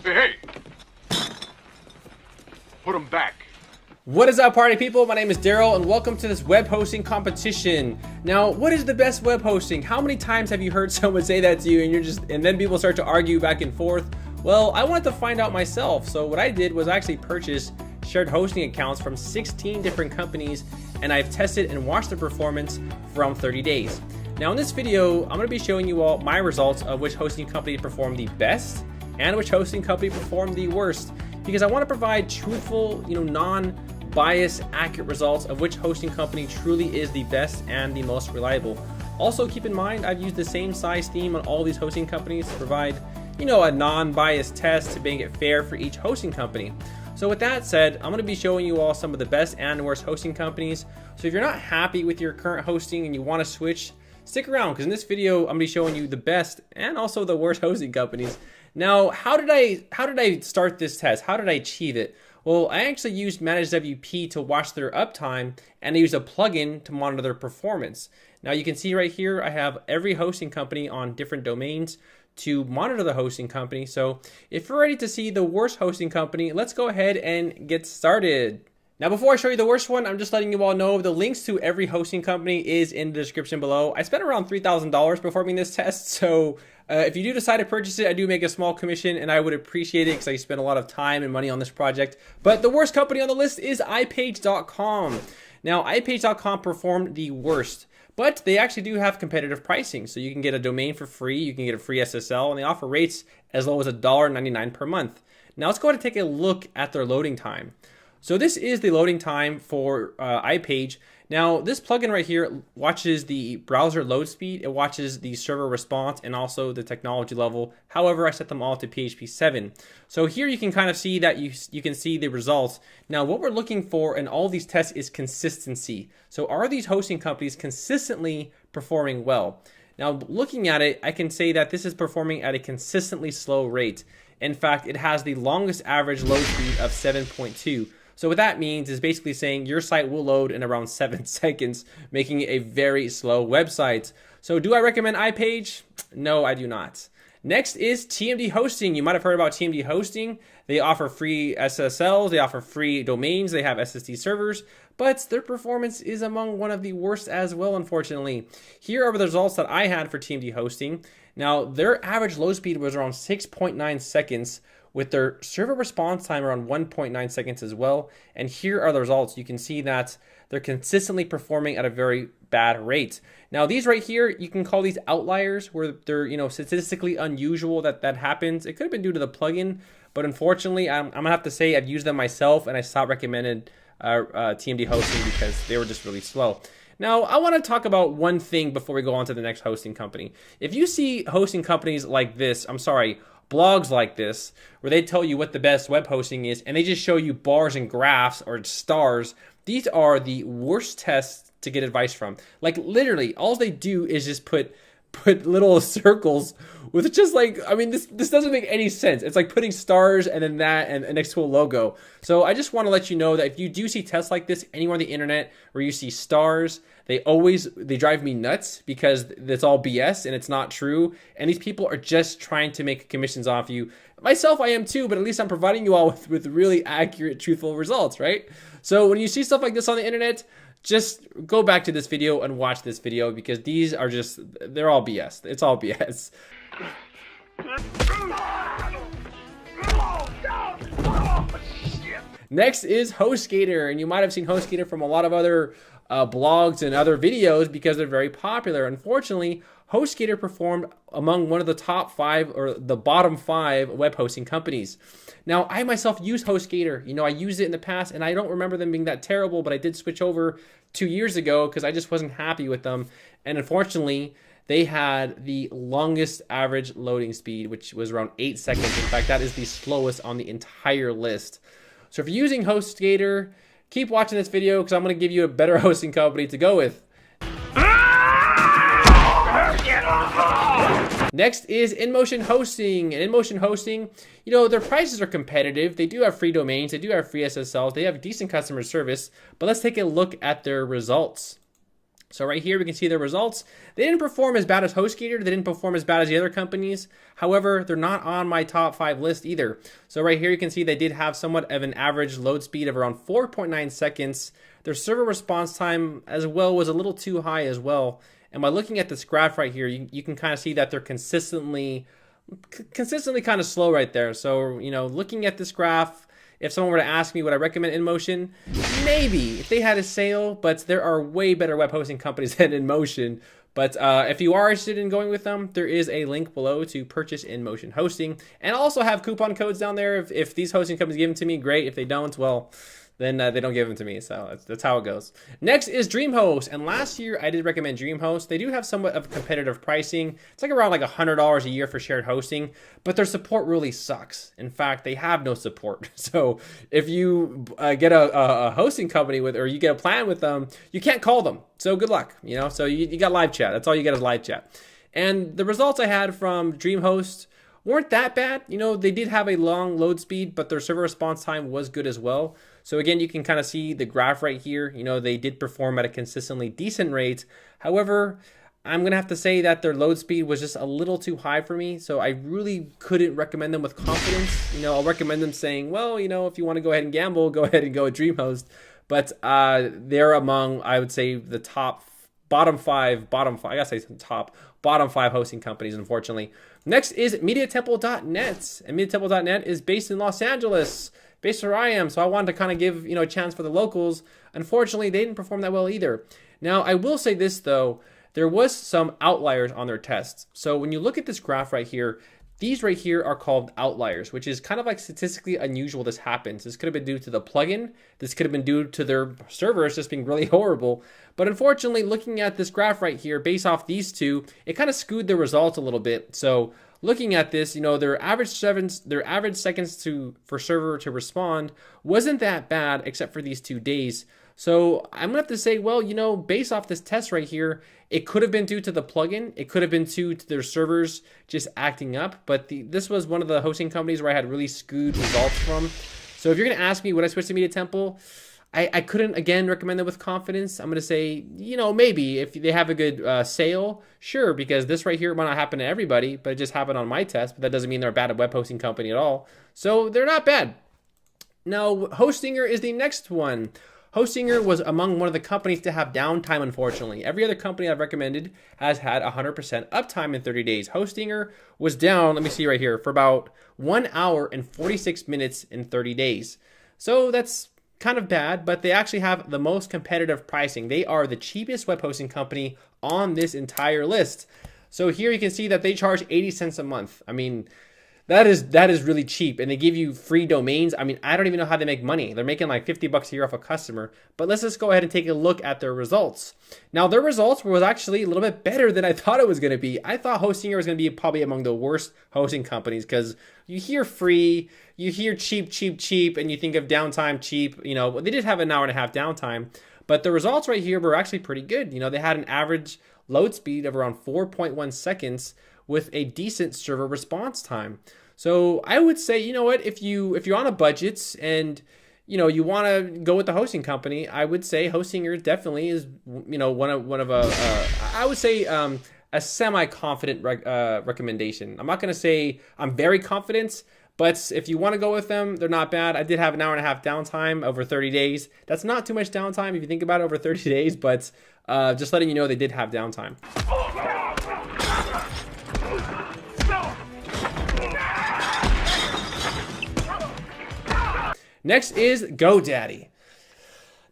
Hey, put them back. What is up, party people? My name is Daryl and welcome to this web hosting competition. Now, what is the best web hosting? How many times have you heard someone say that to you and then people start to argue back and forth? Well, I wanted to find out myself. So what I did was I actually purchased shared hosting accounts from 16 different companies, and I've tested and watched the performance for around 30 days. Now in this video, I'm gonna be showing you all my results of which hosting company performed the best and which hosting company performed the worst, because I wanna provide truthful, non-biased, accurate results of which hosting company truly is the best and the most reliable. Also keep in mind, I've used the same size theme on all these hosting companies to provide, a non-biased test to make it fair for each hosting company. So with that said, I'm going to be showing you all some of the best and worst hosting companies. So if you're not happy with your current hosting and you want to switch, stick around, because in this video I'm going to be showing you the best and also the worst hosting companies. Now, how did I start this test? How did I achieve it? Well, I actually used ManageWP to watch their uptime, and I used a plugin to monitor their performance. Now you can see right here I have every hosting company on different domains to monitor the hosting company. So if you're ready to see the worst hosting company, let's go ahead and get started. Now, before I show you the worst one, I'm just letting you all know the links to every hosting company is in the description below. I spent around $3,000 performing this test, so if you do decide to purchase it, I do make a small commission, and I would appreciate it because I spent a lot of time and money on this project. But the worst company on the list is iPage.com. Now, iPage.com performed the worst, but they actually do have competitive pricing. So you can get a domain for free, you can get a free SSL, and they offer rates as low as $1.99 per month. Now let's go ahead and take a look at their loading time. So this is the loading time for iPage. Now this plugin right here watches the browser load speed, it watches the server response, and also the technology level. However, I set them all to PHP 7. So here you can kind of see that you can see the results. Now what we're looking for in all these tests is consistency. So are these hosting companies consistently performing well? Now looking at it, I can say that this is performing at a consistently slow rate. In fact, it has the longest average load speed of 7.2. So what that means is basically saying your site will load in around 7 seconds, making it a very slow website. So do I recommend iPage? No, I do not. Next is TMD Hosting. You might have heard about TMD Hosting. They offer free SSLs, they offer free domains, they have SSD servers, but their performance is among one of the worst as well, unfortunately. Here are the results that I had for TMD Hosting. Now, their average load speed was around 6.9 seconds, with their server response time around 1.9 seconds as well. And here are the results. You can see that they're consistently performing at a very bad rate. Now these right here, you can call these outliers, where they're statistically unusual that happens. It could have been due to the plugin, but unfortunately, I'm gonna have to say I've used them myself, and I stopped recommending TMD Hosting because they were just really slow. Now, I want to talk about one thing before we go on to the next hosting company. If you see hosting companies like this, blogs like this, where they tell you what the best web hosting is, and they just show you bars and graphs or stars, these are the worst tests to get advice from. Like literally, all they do is just put little circles with just this doesn't make any sense. It's like putting stars and then that and next to a logo. So I just want to let you know that if you do see tests like this anywhere on the internet where you see stars, they drive me nuts because it's all BS and it's not true. And these people are just trying to make commissions off you. Myself, I am too, but at least I'm providing you all with really accurate, truthful results, right? So when you see stuff like this on the internet, just go back to this video and watch this video, because these are they're all BS. It's all BS. Next is HostGator, and you might have seen HostGator from a lot of other blogs and other videos because they're very popular. Unfortunately, HostGator performed among one of the top 5 or the bottom 5 web hosting companies. Now, I myself use HostGator. I used it in the past, and I don't remember them being that terrible, but I did switch over 2 years ago because I just wasn't happy with them. And unfortunately, they had the longest average loading speed, which was around 8 seconds. In fact, that is the slowest on the entire list. So if you're using HostGator, keep watching this video because I'm going to give you a better hosting company to go with. Next is InMotion Hosting. And InMotion Hosting, their prices are competitive. They do have free domains. They do have free SSLs. They have decent customer service. But let's take a look at their results. So right here, we can see the results. They didn't perform as bad as HostGator. They didn't perform as bad as the other companies. However, they're not on my top 5 list either. So right here, you can see they did have somewhat of an average load speed of around 4.9 seconds. Their server response time as well was a little too high as well. And by looking at this graph right here, you can kind of see that they're consistently kind of slow right there. So, looking at this graph, if someone were to ask me would I recommend InMotion, maybe if they had a sale, but there are way better web hosting companies than InMotion. But if you are interested in going with them, there is a link below to purchase InMotion hosting, and also have coupon codes down there. If these hosting companies give them to me, great. If they don't, well, then they don't give them to me. So that's how it goes. Next is DreamHost. And last year I did recommend DreamHost. They do have somewhat of competitive pricing. It's like around like $100 a year for shared hosting, but their support really sucks. In fact, they have no support. So if you get a hosting company or you get a plan with them, you can't call them. So good luck, so you got live chat. That's all you get is live chat. And the results I had from DreamHost weren't that bad. They did have a long load speed, but their server response time was good as well. So again, you can kind of see the graph right here. They did perform at a consistently decent rate. However, I'm going to have to say that their load speed was just a little too high for me. So I really couldn't recommend them with confidence. I'll recommend them saying, well, if you want to go ahead and gamble, go ahead and go with DreamHost. But they're among, I would say, the bottom five, I gotta say bottom 5 hosting companies, unfortunately. Next is MediaTemple.net. And MediaTemple.net is based in Los Angeles, based where I am. So I wanted to kind of give, a chance for the locals. Unfortunately, they didn't perform that well either. Now, I will say this though, there was some outliers on their tests. So when you look at this graph right here, these right here are called outliers, which is kind of like statistically unusual this happens. This could have been due to the plugin. This could have been due to their servers just being really horrible. But unfortunately, looking at this graph right here, based off these two, it kind of skewed the results a little bit. So looking at this, their average seconds for server to respond wasn't that bad, except for these 2 days. So I'm gonna have to say, well, based off this test right here, it could have been due to the plugin. It could have been due to their servers just acting up. But this was one of the hosting companies where I had really skewed results from. So if you're gonna ask me, would I switch to Media Temple? I couldn't, again, recommend them with confidence. I'm going to say, maybe if they have a good sale, sure, because this right here might not happen to everybody, but it just happened on my test. But that doesn't mean they're a bad web hosting company at all. So they're not bad. Now, Hostinger is the next one. Hostinger was among one of the companies to have downtime, unfortunately. Every other company I've recommended has had 100% uptime in 30 days. Hostinger was down, let me see right here, for about 1 hour and 46 minutes in 30 days. So that's kind of bad, but they actually have the most competitive pricing. They are the cheapest web hosting company on this entire list. So here you can see that they charge 80 cents a month. I mean, that is really cheap, and they give you free domains. I mean, I don't even know how they make money. They're making like $50 a year off a customer. But let's just go ahead and take a look at their results. Now, their results was actually a little bit better than I thought it was going to be. I thought Hostinger was going to be probably among the worst hosting companies, because you hear free, you hear cheap, and you think of downtime cheap. They did have an hour and a half downtime, but the results right here were actually pretty good. They had an average load speed of around 4.1 seconds with a decent server response time. So I would say, if you're on a budget and you want to go with the hosting company, I would say Hostinger definitely is I would say a semi-confident recommendation. I'm not going to say I'm very confident, but if you want to go with them, they're not bad. I did have an hour and a half downtime over 30 days. That's not too much downtime if you think about it over 30 days, but just letting you know they did have downtime. Next is GoDaddy.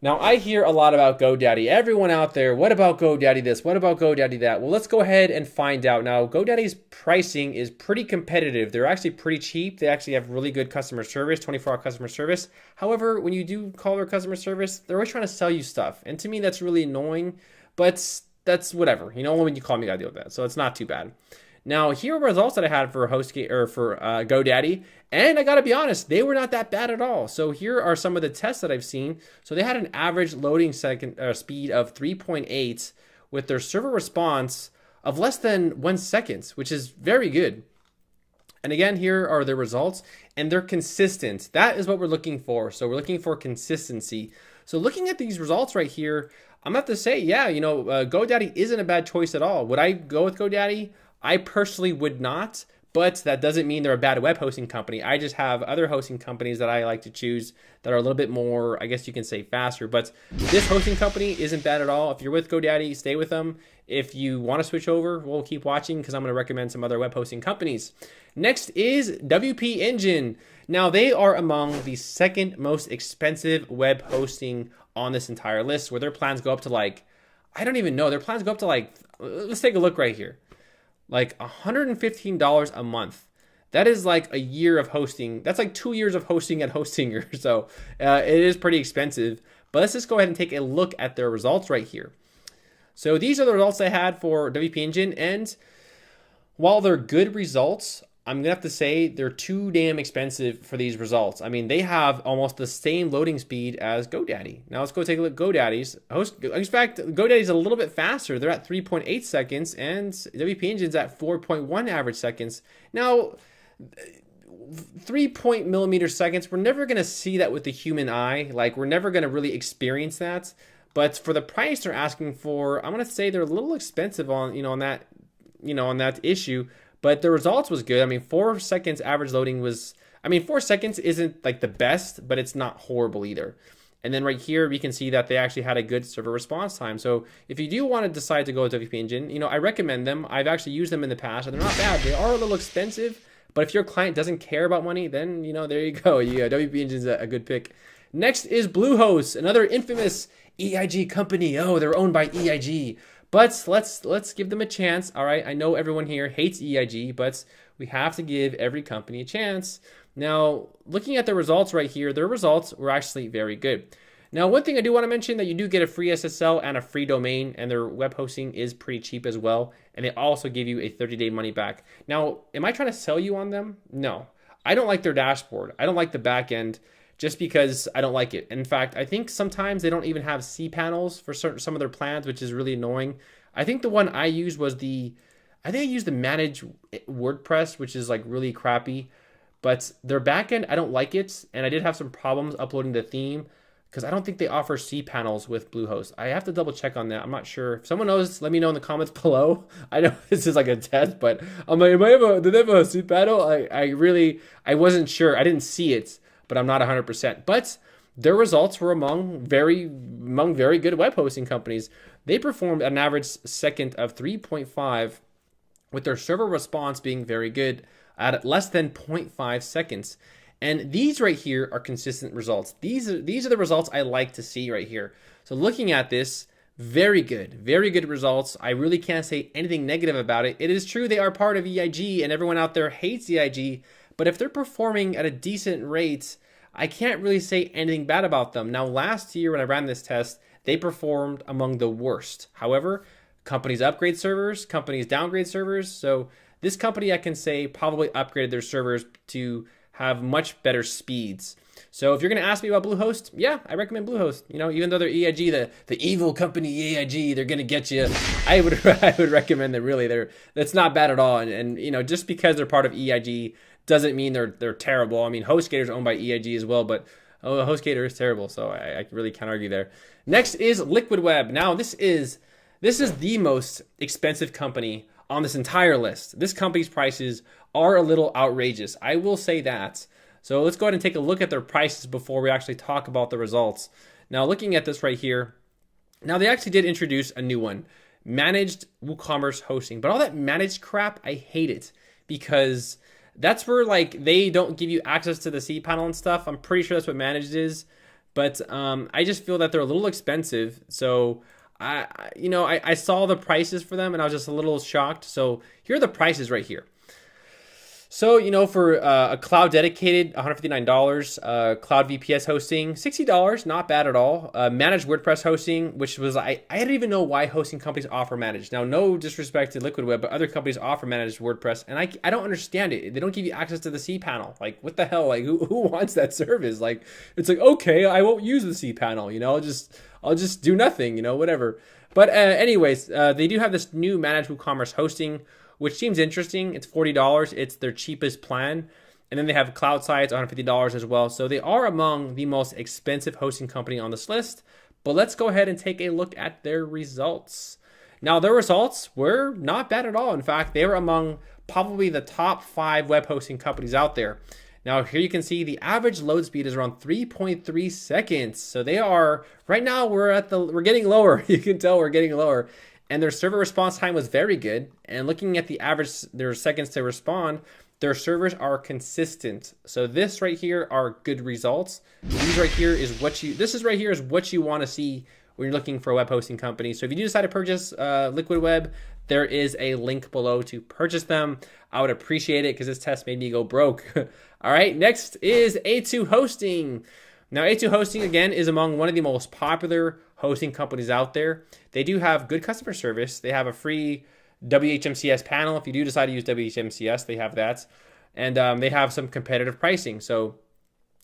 Now, I hear a lot about GoDaddy. Everyone out there, what about GoDaddy this? What about GoDaddy that? Well, let's go ahead and find out. Now, GoDaddy's pricing is pretty competitive. They're actually pretty cheap. They actually have really good customer service, 24-hour customer service. However, when you do call their customer service, they're always trying to sell you stuff. And to me, that's really annoying, but that's whatever. When you call me, I gotta deal with that. So it's not too bad. Now, here are results that I had for GoDaddy, and I gotta be honest, they were not that bad at all. So here are some of the tests that I've seen. So they had an average loading speed of 3.8 with their server response of less than 1 second, which is very good. And again, here are the results, and they're consistent. That is what we're looking for. So we're looking for consistency. So looking at these results right here, I'm gonna have to say, yeah, GoDaddy isn't a bad choice at all. Would I go with GoDaddy? I personally would not, but that doesn't mean they're a bad web hosting company. I just have other hosting companies that I like to choose that are a little bit more, I guess you can say, faster. But this hosting company isn't bad at all. If you're with GoDaddy, stay with them. If you want to switch over, we'll keep watching because I'm going to recommend some other web hosting companies. Next is WP Engine. Now, they are among the second most expensive web hosting on this entire list, where their plans go up to like, I don't even know, their plans go up to like, let's take a look right here, like $115 a month. That is like a year of hosting. That's like 2 years of hosting at Hostinger. So it is pretty expensive. But let's just go ahead and take a look at their results right here. So these are the results I had for WP Engine. And while they're good results, I'm going to have to say they're too damn expensive for these results. I mean, they have almost the same loading speed as GoDaddy. Now let's go take a look at GoDaddy's. In fact, GoDaddy's a little bit faster. They're at 3.8 seconds and WP Engine's at 4.1 average seconds. Now, 3 millimeter seconds, we're never going to see that with the human eye. Like, we're never going to really experience that. But for the price they're asking for, I'm going to say they're a little expensive on that issue. But the results was good. I mean, 4 seconds average loading was, 4 seconds isn't like the best, but it's not horrible either. And then right here, we can see that they actually had a good server response time. So if you do want to decide to go with WP Engine, I recommend them. I've actually used them in the past, and they're not bad. They are a little expensive, but if your client doesn't care about money, then, there you go. WP Engine's a good pick. Next is Bluehost, another infamous EIG company. Oh, they're owned by EIG. But let's give them a chance. All right, I know everyone here hates EIG, but we have to give every company a chance. Now, looking at the results right here, their results were actually very good. Now, one thing I do want to mention, that you do get a free SSL and a free domain, and their web hosting is pretty cheap as well. And they also give you a 30-day money back. Now, am I trying to sell you on them? No. I don't like their dashboard. I don't like the back end, just because I don't like it. In fact, I think sometimes they don't even have cPanels for some of their plans, which is really annoying. I think the one I used was I used the Manage WordPress, which is like really crappy. But their backend, I don't like it. And I did have some problems uploading the theme because I don't think they offer cPanels with Bluehost. I have to double check on that. I'm not sure. If someone knows, let me know in the comments below. I know this is like a test, but I'm like, do they have a cPanel? I wasn't sure. I didn't see it, but I'm not 100%. But their results were among very good web hosting companies. They performed an average second of 3.5, with their server response being very good at less than 0.5 seconds. And these right here are consistent results. These are the results I like to see right here. So looking at this, very good results. I really can't say anything negative about it. It is true they are part of EIG, and everyone out there hates EIG, but if they're performing at a decent rate, I can't really say anything bad about them. Now, last year when I ran this test, they performed among the worst. However, companies upgrade servers, companies downgrade servers. So this company, I can say, probably upgraded their servers to have much better speeds. So if you're going to ask me about Bluehost, yeah, I recommend Bluehost. Even though they're EIG, the evil company EIG, they're going to get you. I would recommend them, really. That's not bad at all. And just because they're part of EIG doesn't mean they're terrible. I mean, HostGator is owned by EIG as well, but HostGator is terrible, so I really can't argue there. Next is Liquid Web. Now, this is the most expensive company on this entire list. This company's prices are a little outrageous. I will say that. So let's go ahead and take a look at their prices before we actually talk about the results. Now, looking at this right here, now they actually did introduce a new one, Managed WooCommerce Hosting. But all that managed crap, I hate it, because that's where they don't give you access to the cPanel and stuff. I'm pretty sure that's what managed is, but I just feel that they're a little expensive. So I saw the prices for them and I was just a little shocked. So here are the prices right here. So, for a cloud dedicated, $159, cloud VPS hosting, $60, not bad at all. Managed WordPress hosting, which was, I didn't even know why hosting companies offer managed. Now, no disrespect to Liquid Web, but other companies offer managed WordPress, and I don't understand it. They don't give you access to the cPanel. Like, what the hell? Like, who wants that service? Like, it's like, okay, I won't use the cPanel, I'll just do nothing, whatever. But anyways, they do have this new Managed WooCommerce hosting, which seems interesting. It's $40. It's their cheapest plan. And then they have cloud sites, $150 as well. So they are among the most expensive hosting company on this list. But let's go ahead and take a look at their results. Now, their results were not bad at all. In fact, they were among probably the top 5 web hosting companies out there. Now, here you can see the average load speed is around 3.3 seconds. So they are, right now, we're getting lower. You can tell we're getting lower. And their server response time was very good. And looking at the average, their seconds to respond, their servers are consistent. So this right here are good results. This right here is what you want to see when you're looking for a web hosting company. So if you do decide to purchase Liquid Web, there is a link below to purchase them. I would appreciate it because this test made me go broke. All right, next is A2 Hosting. Now, A2 Hosting, again, is among one of the most popular hosting companies out there. They do have good customer service. They have a free WHMCS panel. If you do decide to use WHMCS, they have that. And they have some competitive pricing. So,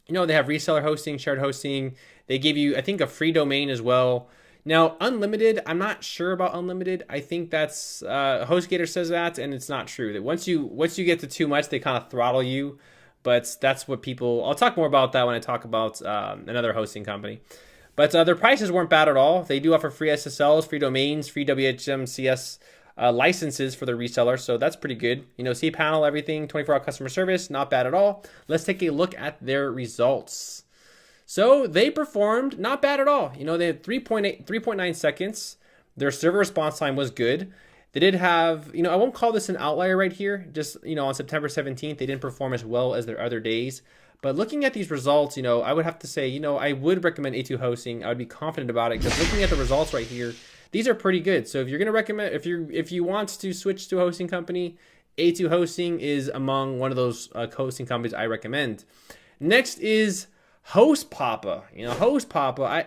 you know, they have reseller hosting, shared hosting. They give you, I think, a free domain as well. Now, unlimited, I'm not sure about unlimited. I think that's, HostGator says that, and it's not true. That once you get to too much, they kind of throttle you. But that's what people, I'll talk more about that when I talk about another hosting company. But their prices weren't bad at all. They do offer free SSLs, free domains, free WHMCS licenses for the reseller. So that's pretty good. You know, cPanel, everything, 24-hour customer service, not bad at all. Let's take a look at their results. So they performed not bad at all. You know, they had 3.9 seconds. Their server response time was good. They did have, you know, I won't call this an outlier right here. Just, you know, on September 17th, they didn't perform as well as their other days. But looking at these results, you know, I would have to say, you know, I would recommend A2 Hosting. I would be confident about it because looking at the results right here, these are pretty good. So if you're going to recommend, if you want to switch to a hosting company, A2 Hosting is among one of those hosting companies I recommend. Next is HostPapa. You know, HostPapa,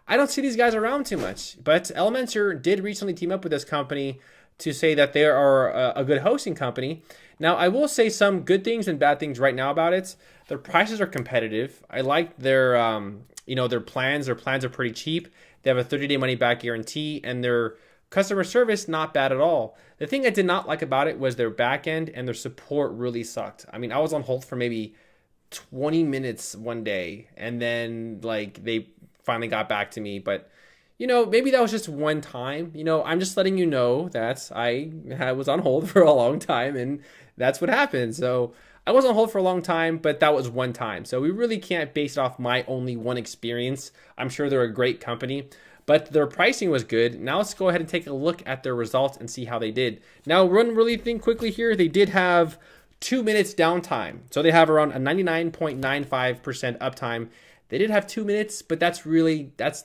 I don't see these guys around too much, but Elementor did recently team up with this company to say that they are a good hosting company. Now, I will say some good things and bad things right now about it. Their prices are competitive. I like their, you know, their plans. Their plans are pretty cheap. They have a 30-day money-back guarantee, and their customer service, not bad at all. The thing I did not like about it was their back end, and their support really sucked. I mean, I was on hold for maybe 20 minutes one day, and then, like, they finally got back to me, but you know, maybe that was just one time. You know, I'm just letting you know that I was on hold for a long time, and that's what happened. So I was on hold for a long time, but that was one time. So we really can't base it off my only one experience. I'm sure they're a great company, but their pricing was good. Now let's go ahead and take a look at their results and see how they did. Now, run really think quickly here. They did have 2 minutes downtime. So they have around a 99.95% uptime. They did have 2 minutes, but that's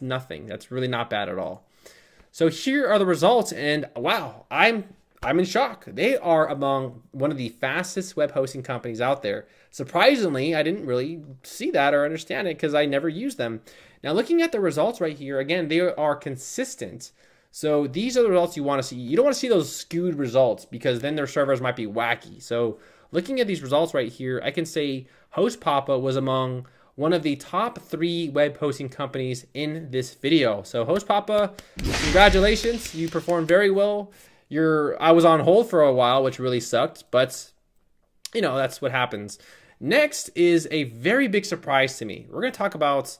nothing. That's really not bad at all. So here are the results, and wow, I'm in shock. They are among one of the fastest web hosting companies out there. Surprisingly, I didn't really see that or understand it because I never used them. Now, looking at the results right here, again, they are consistent. So these are the results you want to see. You don't want to see those skewed results because then their servers might be wacky. So looking at these results right here, I can say HostPapa was among one of the top 3 web hosting companies in this video. So HostPapa, congratulations. You performed very well. I was on hold for a while, which really sucked, but you know, that's what happens. Next is a very big surprise to me. We're going to talk about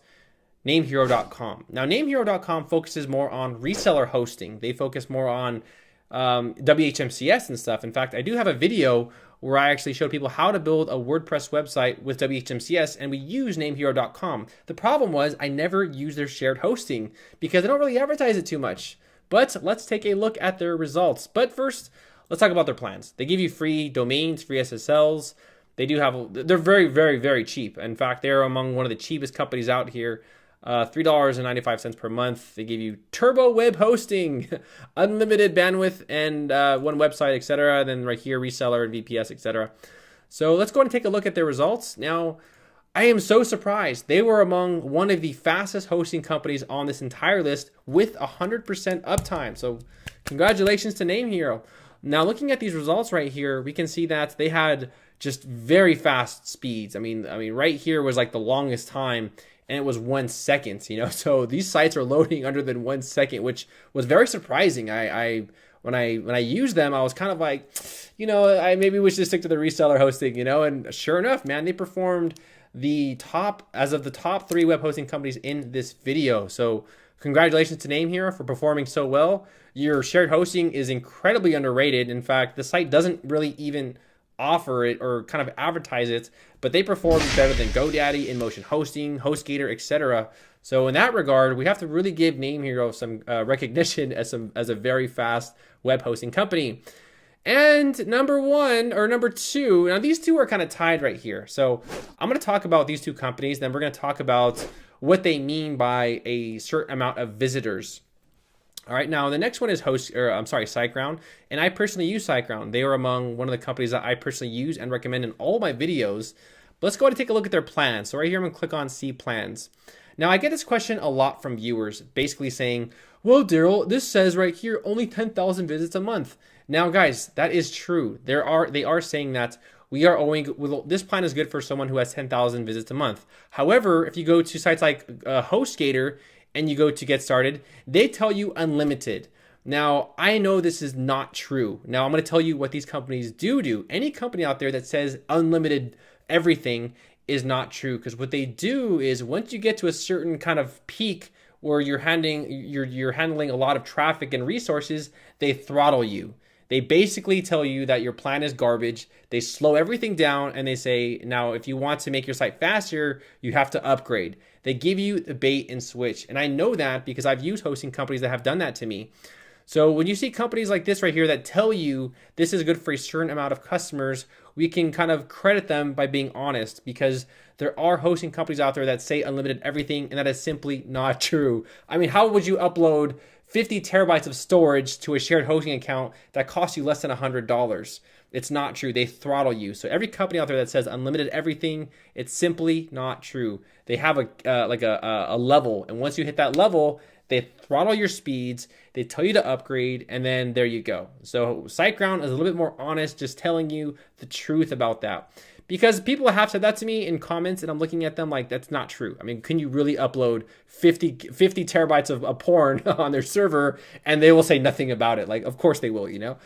NameHero.com. Now, NameHero.com focuses more on reseller hosting. They focus more on WHMCS and stuff. In fact, I do have a video where I actually showed people how to build a WordPress website with WHMCS, and we use NameHero.com. The problem was I never used their shared hosting because they don't really advertise it too much. But let's take a look at their results. But first, let's talk about their plans. They give you free domains, free SSLs. They're very, very, very cheap. In fact, they're among one of the cheapest companies out here. $3.95 per month. They give you turbo web hosting, unlimited bandwidth, and one website, etc. Then right here, reseller and VPS, etc. So let's go ahead and take a look at their results. Now, I am so surprised. They were among one of the fastest hosting companies on this entire list with 100% uptime. So congratulations to NameHero. Now, looking at these results right here, we can see that they had just very fast speeds. I mean, right here was like the longest time, and it was 1 second, you know. So these sites are loading under than 1 second, which was very surprising. When I used them, I was kind of like, you know, maybe we should stick to the reseller hosting, you know. And sure enough, man, they performed the top 3 web hosting companies in this video. So congratulations to Name Hero for performing so well. Your shared hosting is incredibly underrated. In fact, the site doesn't really even offer it or kind of advertise it, but they perform better than GoDaddy, InMotion Hosting, HostGator, etc. So in that regard, we have to really give Name Hero some recognition as a very fast web hosting company. And number two, now these two are kind of tied right here. So I'm going to talk about these two companies, then we're going to talk about what they mean by a certain amount of visitors. All right, now the next one is SiteGround, and I personally use SiteGround. They are among one of the companies that I personally use and recommend in all my videos. But let's go ahead and take a look at their plans. So right here, I'm gonna click on See Plans. Now I get this question a lot from viewers, basically saying, well, Daryl, this says right here, only 10,000 visits a month. Now guys, that is true. They are saying that we are owing, well, this plan is good for someone who has 10,000 visits a month. However, if you go to sites like HostGator and you go to get started, they tell you unlimited. Now, I know this is not true. Now, I'm going to tell you what these companies do. Any company out there that says unlimited everything is not true, because what they do is once you get to a certain kind of peak where you're handling a lot of traffic and resources, they throttle you. They basically tell you that your plan is garbage. They slow everything down and they say, now, if you want to make your site faster, you have to upgrade. They give you the bait and switch. And I know that because I've used hosting companies that have done that to me. So when you see companies like this right here that tell you this is good for a certain amount of customers, we can kind of credit them by being honest, because there are hosting companies out there that say unlimited everything, and that is simply not true. I mean, how would you upload 50 terabytes of storage to a shared hosting account that costs you less than $100? It's not true. They throttle you. So every company out there that says unlimited everything, it's simply not true. They have a level, and once you hit that level, they throttle your speeds, they tell you to upgrade, and then there you go. So SiteGround is a little bit more honest, just telling you the truth about that. Because people have said that to me in comments, and I'm looking at them like, that's not true. I mean, can you really upload 50 terabytes of porn on their server and they will say nothing about it? Like, of course they will, you know?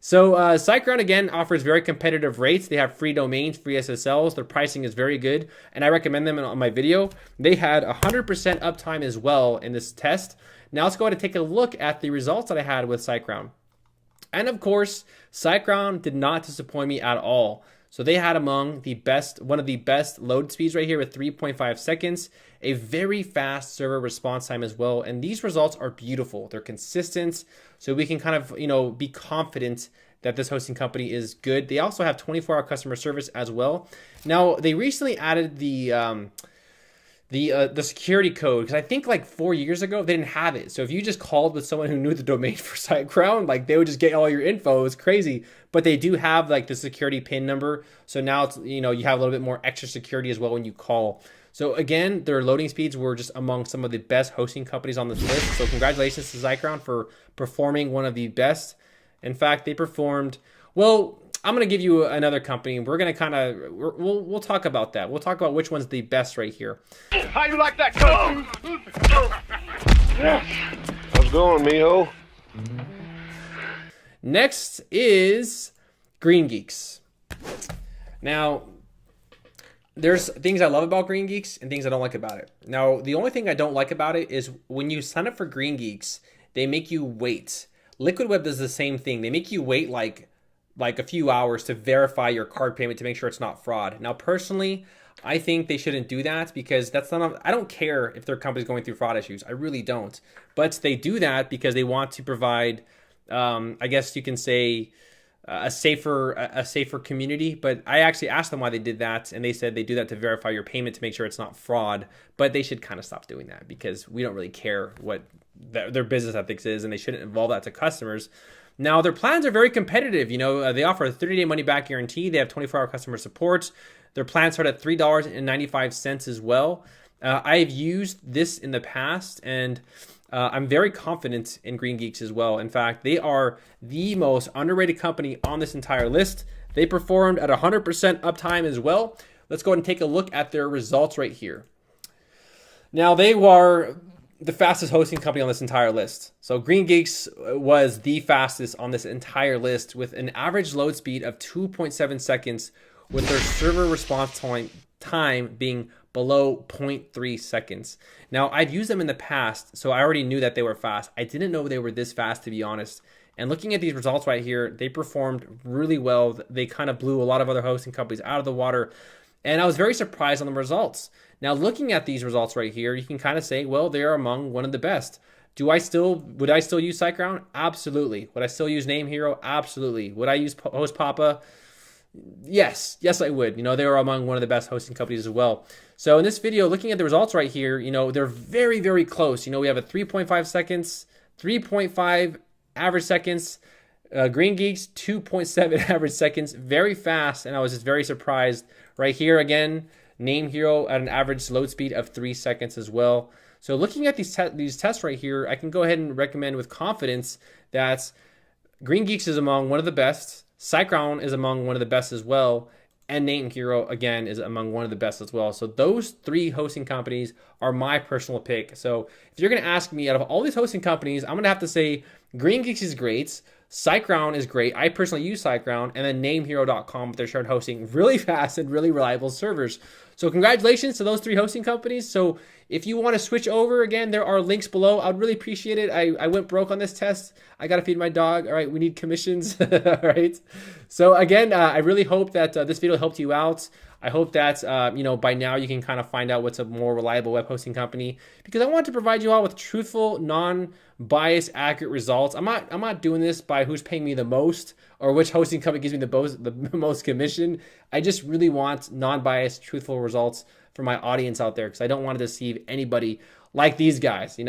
So SiteGround, again, offers very competitive rates. They have free domains, free SSLs. Their pricing is very good, and I recommend them on my video. They had 100% uptime as well in this test. Now let's go ahead and take a look at the results that I had with SiteGround. And of course, SiteGround did not disappoint me at all. So they had among the best, one of the best load speeds right here with 3.5 seconds, a very fast server response time as well. And these results are beautiful. They're consistent. So we can kind of, be confident that this hosting company is good. They also have 24-hour customer service as well. Now, they recently added the security code, because I think like 4 years ago they didn't have it. So if you just called with someone who knew the domain for SiteGround, like they would just get all your info. It's crazy. But they do have like the security PIN number. So now it's, you have a little bit more extra security as well when you call. So again, their loading speeds were just among some of the best hosting companies on this list. So congratulations to SiteGround for performing one of the best. In fact, they performed well. I'm going to give you another company. We're going to we'll talk about that. We'll talk about which one's the best right here. How you like that, coach? How's it going, mijo? Next is Green Geeks. Now, there's things I love about Green Geeks and things I don't like about it. Now, the only thing I don't like about it is when you sign up for Green Geeks, they make you wait. Liquid Web does the same thing. They make you wait like a few hours to verify your card payment to make sure it's not fraud. Now, personally, I think they shouldn't do that, because that's not, I don't care if their company's going through fraud issues. I really don't. But they do that because they want to provide, I guess you can say, a safer community. But I actually asked them why they did that, and they said they do that to verify your payment to make sure it's not fraud. But they should kind of stop doing that, because we don't really care what their business ethics is, and they shouldn't involve that to customers. Now, their plans are very competitive. They offer a 30-day money-back guarantee. They have 24-hour customer support. Their plans start at $3.95 as well. I've used this in the past, and I'm very confident in Green Geeks as well. In fact, they are the most underrated company on this entire list. They performed at 100% uptime as well. Let's go ahead and take a look at their results right here. Now, they were the fastest hosting company on this entire list. So Green Geeks was the fastest on this entire list with an average load speed of 2.7 seconds, with their server response time being below 0.3 seconds. Now, I've used them in the past, so I already knew that they were fast. I didn't know they were this fast, to be honest. And looking at these results right here, they performed really well. They kind of blew a lot of other hosting companies out of the water. And I was very surprised on the results. Now, looking at these results right here, you can kind of say, well, they are among one of the best. Would I still use SiteGround? Absolutely. Would I still use NameHero? Absolutely. Would I use HostPapa? Yes, I would. They are among one of the best hosting companies as well. So in this video, looking at the results right here, they're very, very close. We have a 3.5 seconds, 3.5 average seconds, Green Geeks 2.7 average seconds, very fast. And I was just very surprised right here. Again, NameHero at an average load speed of 3 seconds as well. So looking at these tests right here, I can go ahead and recommend with confidence that Green Geeks is among one of the best, SiteGround is among one of the best as well, and NameHero, again, is among one of the best as well. So those 3 hosting companies are my personal pick. So if you're going to ask me, out of all these hosting companies, I'm going to have to say Green Geeks is great, SiteGround is great. I personally use SiteGround, and then NameHero.com with their shared hosting, really fast and really reliable servers. So congratulations to those 3 hosting companies. So if you want to switch over, again, there are links below. I would really appreciate it. I went broke on this test. I got to feed my dog. All right, we need commissions. All right. So again, I really hope that this video helped you out. I hope that, by now you can kind of find out what's a more reliable web hosting company, because I want to provide you all with truthful, non-biased, accurate results. I'm not doing this by who's paying me the most or which hosting company gives me the most commission. I just really want non-biased, truthful results for my audience out there, because I don't want to deceive anybody like these guys,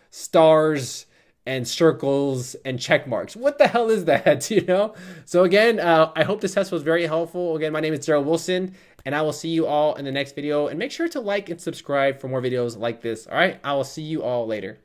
stars and circles and check marks. What the hell is that, So again, I hope this test was very helpful. Again, my name is Daryl Wilson, and I will see you all in the next video. And make sure to like and subscribe for more videos like this. All right, I will see you all later.